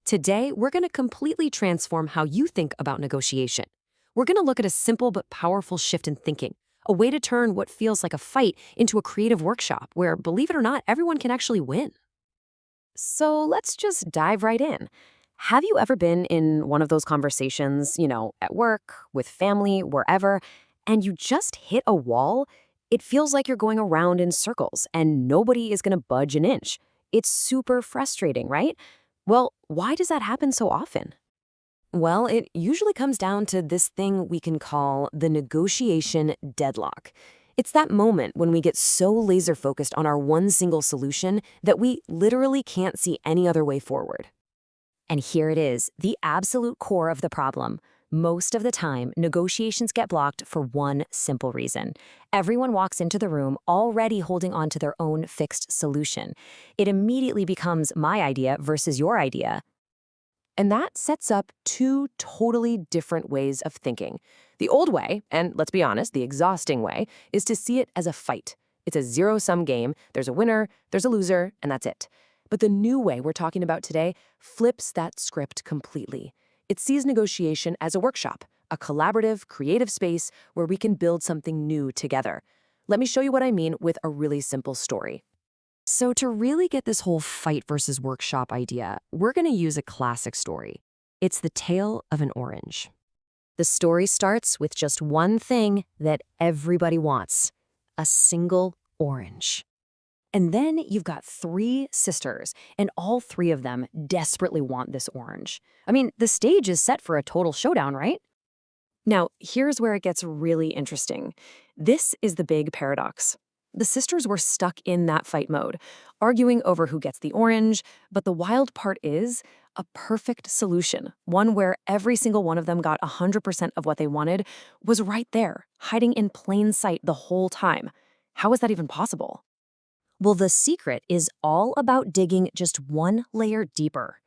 Today, we're going to completely transform how you think about negotiation. We're going to look at a simple but powerful shift in thinking, a way to turn what feels like a fight into a creative workshop where, believe it or not, everyone can actually win. So let's just dive right in. Have you ever been in one of those conversations, at work, with family, wherever, and you just hit a wall? It feels like you're going around in circles and nobody is going to budge an inch. It's super frustrating, right? Well, why does that happen so often? Well, it usually comes down to this thing we can call the negotiation deadlock. It's that moment when we get so laser focused on our one single solution that we literally can't see any other way forward. And here it is, the absolute core of the problem. Most of the time, negotiations get blocked for one simple reason. Everyone walks into the room already holding on to their own fixed solution. It immediately becomes my idea versus your idea. And that sets up two totally different ways of thinking. The old way, and let's be honest, the exhausting way, is to see it as a fight. It's a zero-sum game. There's a winner, there's a loser, and that's it. But the new way we're talking about today flips that script completely. It sees negotiation as a workshop, a collaborative, creative space where we can build something new together. Let me show you what I mean with a really simple story. So to really get this whole fight versus workshop idea, we're going to use a classic story. It's the tale of an orange. The story starts with just one thing that everybody wants: a single orange. And then you've got three sisters, and all three of them desperately want this orange. I mean, the stage is set for a total showdown, right? Now, here's where it gets really interesting. This is the big paradox. The sisters were stuck in that fight mode, arguing over who gets the orange, but the wild part is a perfect solution, one where every single one of them got 100% of what they wanted, was right there, hiding in plain sight the whole time. How is that even possible? Well, the secret is all about digging just one layer deeper.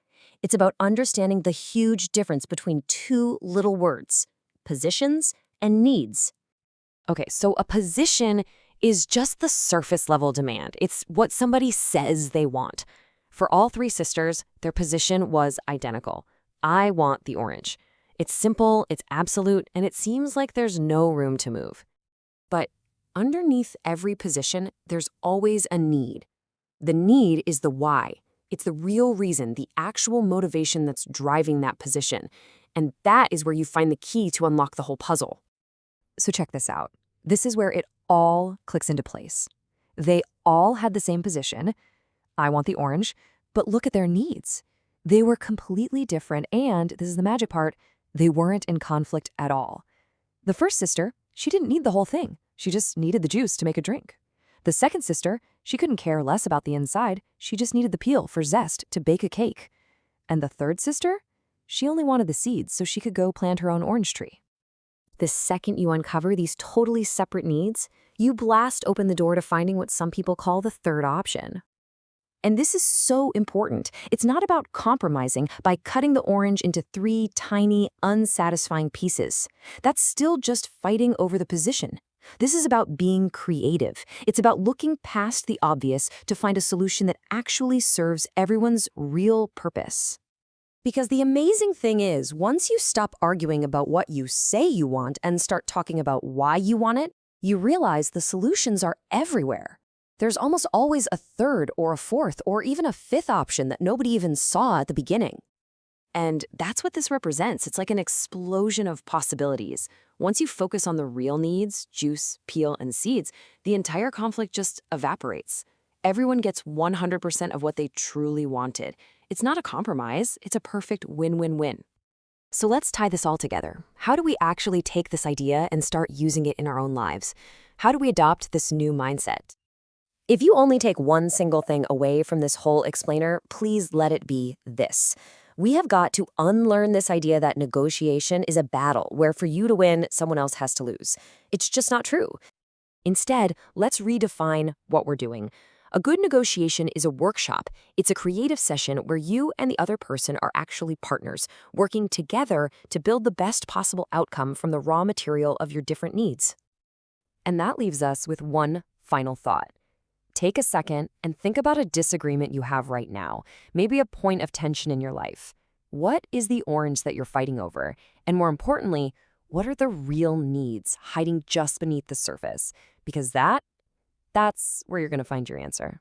It's about understanding the huge difference between two little words: positions and needs. Okay, so a position is just the surface level demand. It's what somebody says they want. For all three sisters, their position was identical. I want the orange. It's simple, it's absolute, and it seems like there's no room to move. But underneath every position, there's always a need. The need is the why. It's the real reason, the actual motivation that's driving that position. And that is where you find the key to unlock the whole puzzle. So check this out. This is where it all clicks into place. They all had the same position. I want the orange, but look at their needs. They were completely different, and this is the magic part, they weren't in conflict at all. The first sister, she didn't need the whole thing. She just needed the juice to make a drink. The second sister, she couldn't care less about the inside. She just needed the peel for zest to bake a cake. And the third sister, she only wanted the seeds so she could go plant her own orange tree. The second you uncover these totally separate needs, you blast open the door to finding what some people call the third option. And this is so important. It's not about compromising by cutting the orange into three tiny, unsatisfying pieces. That's still just fighting over the position. This is about being creative. It's about looking past the obvious to find a solution that actually serves everyone's real purpose. Because the amazing thing is, once you stop arguing about what you say you want and start talking about why you want it, you realize the solutions are everywhere. There's almost always a third or a fourth or even a fifth option that nobody even saw at the beginning. And that's what this represents. It's like an explosion of possibilities. Once you focus on the real needs, juice, peel, and seeds, the entire conflict just evaporates. Everyone gets 100% of what they truly wanted. It's not a compromise, it's a perfect win-win-win. So let's tie this all together. How do we actually take this idea and start using it in our own lives? How do we adopt this new mindset? If you only take one single thing away from this whole explainer, please let it be this. We have got to unlearn this idea that negotiation is a battle where for you to win, someone else has to lose. It's just not true. Instead, let's redefine what we're doing. A good negotiation is a workshop. It's a creative session where you and the other person are actually partners, working together to build the best possible outcome from the raw material of your different needs. And that leaves us with one final thought. Take a second and think about a disagreement you have right now, maybe a point of tension in your life. What is the orange that you're fighting over? And more importantly, what are the real needs hiding just beneath the surface? Because that's where you're going to find your answer.